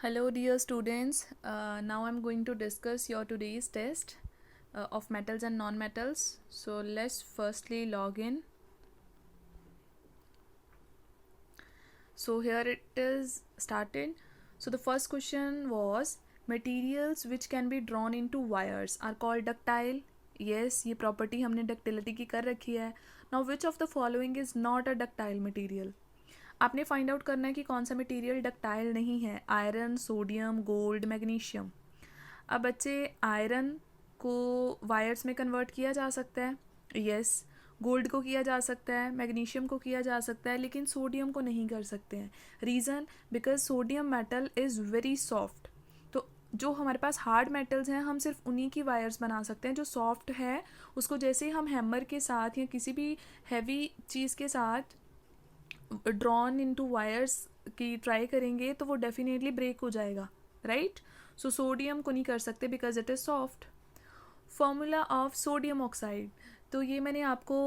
Hello, dear students. Now I'm going to discuss your today's test of metals and non-metals. So let's firstly log in. So here it is started. So the first question was materials which can be drawn into wires are called ductile. Yes, ये property हमने ductility की कर रखी है. Now which of the following is not a ductile material? आपने find out करना है कि कौन सा मटेरियल डक्टाइल नहीं है. Iron, sodium, gold, magnesium. अब बच्चे आयरन को वायर्स में कन्वर्ट किया जा सकता है. यस. गोल्ड को किया जा सकता है, मैग्नीशियम को किया जा सकता है, लेकिन सोडियम को नहीं कर सकते हैं. Reason because sodium metal is very soft. तो जो हमारे पास हार्ड मेटल्स हैं हम सिर्फ उन्हीं की वायर्स बना सकते हैं. जो सॉफ्ट है उसको जैसे ही हम हैमर के साथ या किसी भी हैवी चीज़ के साथ ड्रॉन इनटू वायर्स की ट्राई करेंगे तो वो डेफिनेटली ब्रेक हो जाएगा. राइट. सो सोडियम को नहीं कर सकते because it is soft. Formula of sodium oxide. तो ये मैंने आपको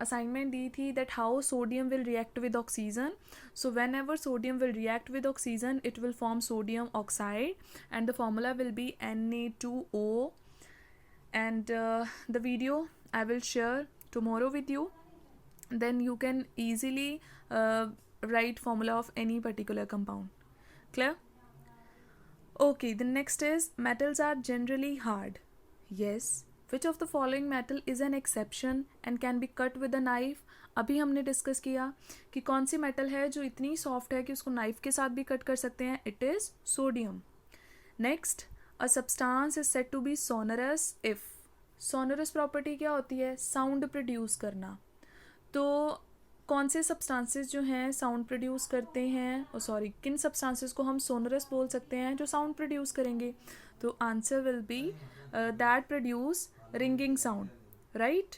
असाइनमेंट दी थी that how sodium will react with oxygen. So when ever sodium will react with oxygen it will form sodium oxide and the formula will be Na2O. and the video I will share tomorrow with you. Then you can easily write formula of any particular compound. Clear? Okay, the next is metals are generally hard. Yes. Which of the following metal is an exception and can be cut with a knife? अभी हमने discuss किया कि कौन सी metal है जो इतनी soft है कि उसको नाइफ के साथ भी कट कर सकते हैं. It is sodium. Next, a substance is said to be sonorous if. Sonorous property क्या होती है? साउंड प्रोड्यूस करना. तो कौन से सब्सटेंसेस जो हैं साउंड प्रोड्यूस करते हैं, किन सब्सटेंसेस को हम सोनरस बोल सकते हैं जो साउंड प्रोड्यूस करेंगे? तो answer will be that produce ringing sound. Right.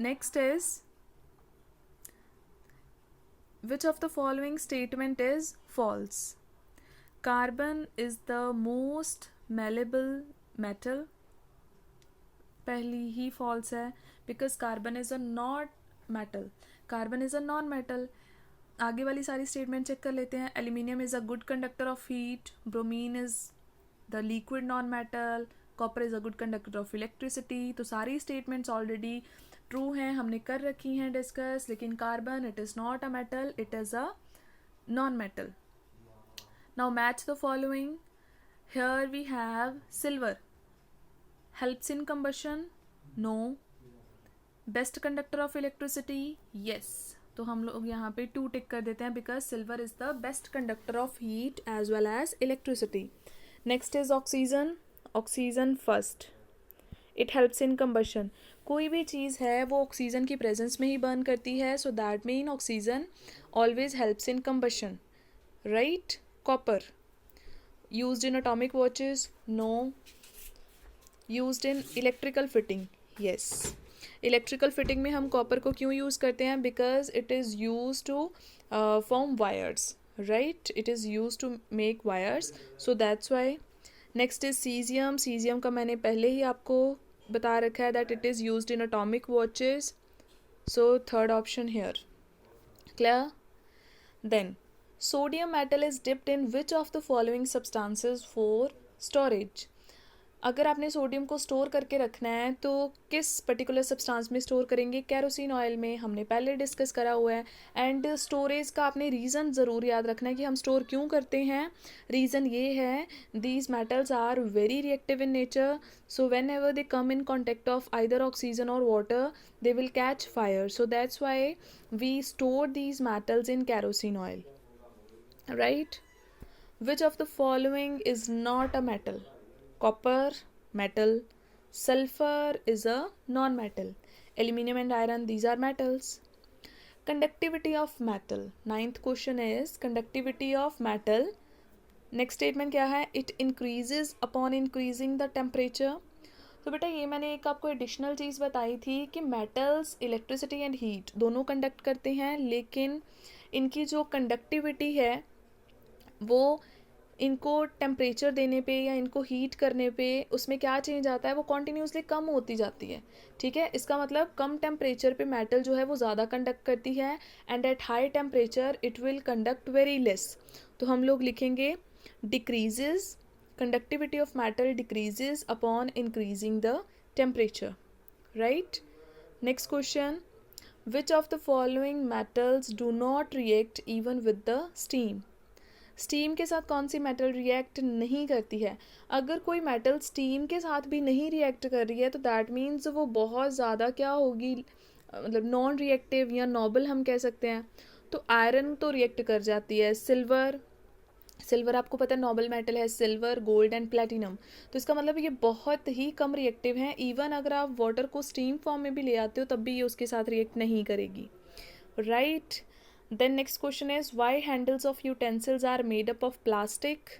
Next is which of the following statement is false? Carbon is the most malleable metal. पहली ही false है because carbon is a not metal. Carbon is a non-metal. आगे वाली सारी statement check कर लेते हैं. Aluminium is a good conductor of heat. Bromine is the liquid non metal. Copper is a good conductor of electricity. तो सारी statements already true हैं, हमने कर रखी हैं डिस्कस. लेकिन carbon it is not a metal, it is a non metal. Now match the following. Here we have silver. Helps in combustion? No. Best conductor of electricity? Yes. तो हम लोग यहाँ पे 2 टिक कर देते हैं because silver is the best conductor of heat as well as electricity. Next is oxygen. Oxygen first. It helps in combustion. कोई भी चीज़ है वो ऑक्सीजन की प्रेजेंस में ही बर्न करती है, so that mean oxygen always helps in combustion. Right. Copper used in atomic watches? No. Used in electrical fitting? Yes. Electrical fitting में हम कॉपर को क्यों यूज़ करते हैं? Because it is use to form wires. Right. It is use to make wires, so that's why. Next is caesium. Caesium का मैंने पहले ही आपको बता रखा है that it is used in atomic watches, so third option here. Clear? Then sodium metal is dipped in which of the following substances for storage. अगर आपने सोडियम को स्टोर करके रखना है तो किस पर्टिकुलर सब्सटेंस में स्टोर करेंगे? कैरोसिन ऑयल में. हमने पहले डिस्कस करा हुआ है. एंड स्टोरेज का आपने रीज़न ज़रूर याद रखना है कि हम स्टोर क्यों करते हैं. रीज़न ये है these metals are very reactive in nature, so whenever they come in contact of either oxygen और water they will catch fire, so that's why we store these metals in kerosene oil. Right. Which of the following is not a metal? Copper, metal. Sulfur is a non-metal. Aluminium and iron, these are metals. Conductivity of metal. 9th question is conductivity of metal. Next statement क्या है? It increases upon increasing the temperature. तो बेटा ये मैंने एक आपको additional चीज़ बताई थी कि मेटल्स इलेक्ट्रिसिटी एंड हीट दोनों कंडक्ट करते हैं, लेकिन इनकी जो कंडक्टिविटी है वो इनको टेम्परेचर देने पे या इनको हीट करने पे उसमें क्या चेंज आता है, वो कॉन्टीन्यूसली कम होती जाती है. ठीक है. इसका मतलब कम टेम्परेचर पे मेटल जो है वो ज़्यादा कंडक्ट करती है and at high temperature it will conduct very less. तो हम लोग लिखेंगे decreases, conductivity of metal decreases upon increasing the temperature, right? Next question, which of the following metals do not react even with the steam? Steam के साथ कौन सी metal react नहीं करती है? अगर कोई मेटल स्टीम के साथ भी नहीं रिएक्ट कर रही है तो दैट मीन्स वो बहुत ज़्यादा क्या होगी, मतलब नॉन रिएक्टिव या नोबल हम कह सकते हैं. तो आयरन तो रिएक्ट कर जाती है. सिल्वर आपको पता है नोबल मेटल है, सिल्वर, गोल्ड एंड प्लेटिनम. तो इसका मतलब ये बहुत ही कम रिएक्टिव हैं. इवन अगर आप वाटर को स्टीम फॉर्म में भी ले आते हो तब भी ये उसके साथ रिएक्ट नहीं करेगी, right? Then next question is why handles of utensils are made up of plastic?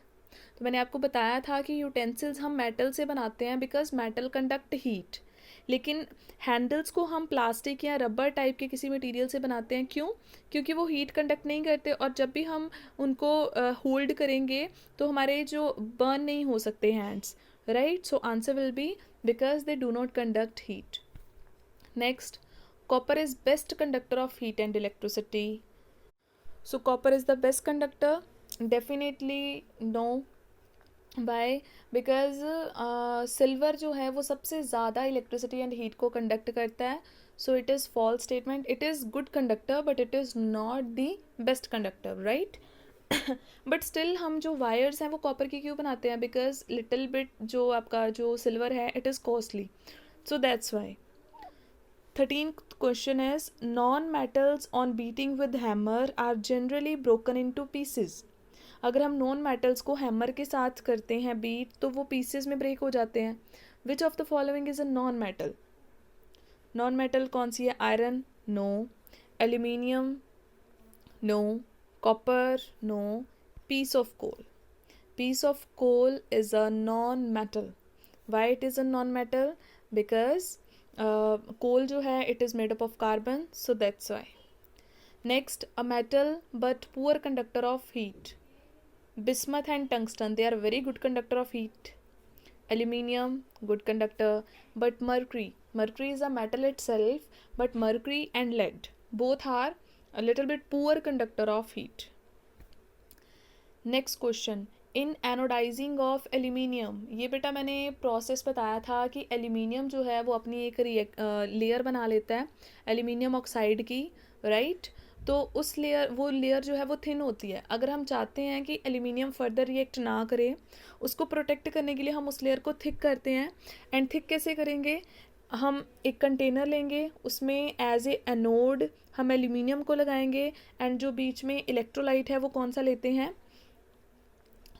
तो मैंने आपको बताया था कि यूटेंसिल्स हम मेटल से बनाते हैं बिकॉज मेटल कंडक्ट हीट, लेकिन हैंडल्स को हम प्लास्टिक या रबर टाइप के किसी मटेरियल से बनाते हैं. क्यों? क्योंकि वो हीट कंडक्ट नहीं करते और जब भी हम उनको होल्ड करेंगे तो हमारे जो बर्न नहीं हो सकते hands, right? So answer will be because they do not conduct heat. Next, copper is best conductor of heat and electricity. So copper is the best conductor? Definitely no. Why? Because silver जो है वो सबसे ज़्यादा electricity and heat को conduct करता है. So it is false statement. It is good conductor but it is not the best conductor, right? But still हम जो वायर्स हैं वो कॉपर की क्यों बनाते हैं? बिकॉज लिटिल बिट जो आपका जो सिल्वर है it is costly, so that's Y. 13th question is non-metals on beating with hammer are generally broken into pieces. अगर हम नॉन मेटल्स को हैमर के साथ करते हैं बीट तो वो पीसेस में ब्रेक हो जाते हैं. Which of the following is a non metal? Non metal कौन सी है? Iron? No. Aluminium? No. Copper? No. Piece of coal? Piece of coal is a non metal. Why it is a non metal? Because coal जो है it is made up of carbon, so that's why. Next, a metal but poor conductor of heat. Bismuth and tungsten they are very good conductor of heat. Aluminium good conductor, but Mercury is a metal itself, but mercury and lead both are a little bit poor conductor of heat. Next question, in anodizing of aluminium. ये बेटा मैंने process बताया था कि aluminium जो है वो अपनी एक लेयर बना लेता है एल्यूमिनियम ऑक्साइड की, राइट? तो उस वो लेयर जो है वो थिन होती है. अगर हम चाहते हैं कि एल्यूमिनियम फर्दर रिएक्ट ना करे, उसको प्रोटेक्ट करने के लिए हम उस लेयर को थिक करते हैं. एंड थिक कैसे करेंगे? हम एक कंटेनर लेंगे, उसमें एज ए एनोड हम एल्यूमिनियम को लगाएंगे एंड जो बीच में इलेक्ट्रोलाइट है वो कौन सा लेते हैं?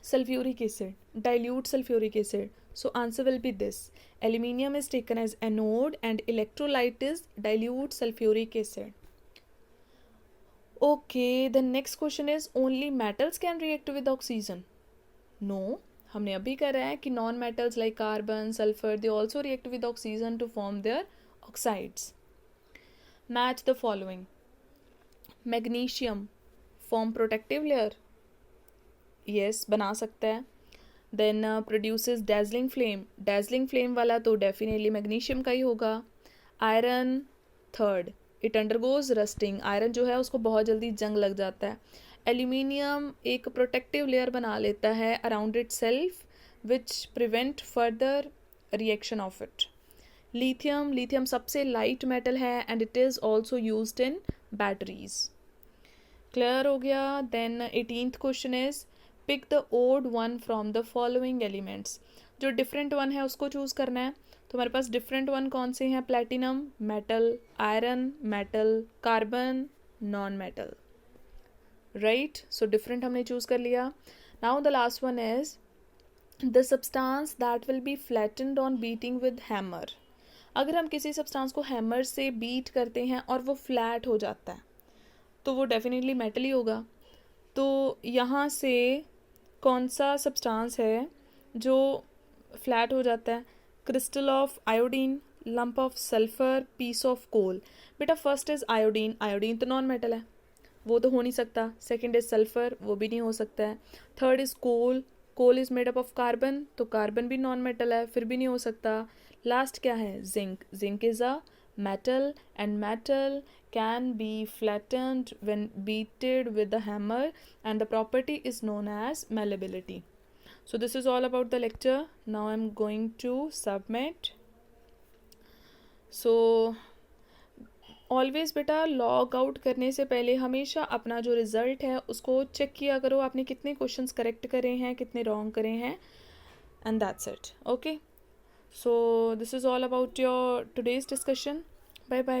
Sulfuric acid, dilute sulfuric acid. So answer will be this. Aluminium is taken as anode and electrolyte is dilute sulfuric acid. Okay, the next question is only metals can react with oxygen. No, हमने अभी करा है कि non metals like carbon, sulfur, they also react with oxygen to form their oxides. Match the following. Magnesium form protective layer. Yes बना सकता है. Then produces dazzling flame. Dazzling flame वाला तो डेफिनेटली मैग्नीशियम का ही होगा. Iron third, it undergoes rusting. Iron जो है उसको बहुत जल्दी जंग लग जाता है. एल्यूमिनियम एक प्रोटेक्टिव लेयर बना लेता है around itself which prevent further reaction of it. Lithium सबसे लाइट मेटल है and it is also used in batteries. Clear हो गया. Then 18th question is pick the odd one from the following elements. जो different one है उसको choose करना है. तो हमारे पास डिफरेंट वन कौन से हैं? Platinum metal, iron metal, carbon non metal, right? So different हमने चूज़ कर लिया. Now the last one is the substance that will be flattened on beating with hammer. अगर हम किसी सब्सटेंस को हैमर से बीट करते हैं और वो फ्लैट हो जाता है तो वो डेफिनेटली मेटल ही होगा. तो यहाँ से कौन सा सब्सटेंस है जो फ्लैट हो जाता है? Crystal of iodine, lump of sulphur, piece of coal. बेटा फर्स्ट इज आयोडीन. आयोडीन तो नॉन मेटल है, वो तो हो नहीं सकता. सेकंड इज सल्फर, वो भी नहीं हो सकता है. Third is coal. Coal is made up of carbon, तो कार्बन भी नॉन मेटल है, फिर भी नहीं हो सकता. लास्ट क्या है? Zinc. Zinc is a metal and metal can be flattened when beaten with a hammer and the property is known as malleability. So this is all about the lecture. Now I'm going to submit. So always बेटा log out करने से पहले हमेशा अपना जो result है उसको check किया करो, आपने कितने क्वेश्चंस करेक्ट करे हैं, कितने रॉन्ग करे हैं, and that's it. Okay, so this is all about your today's discussion. Bye bye.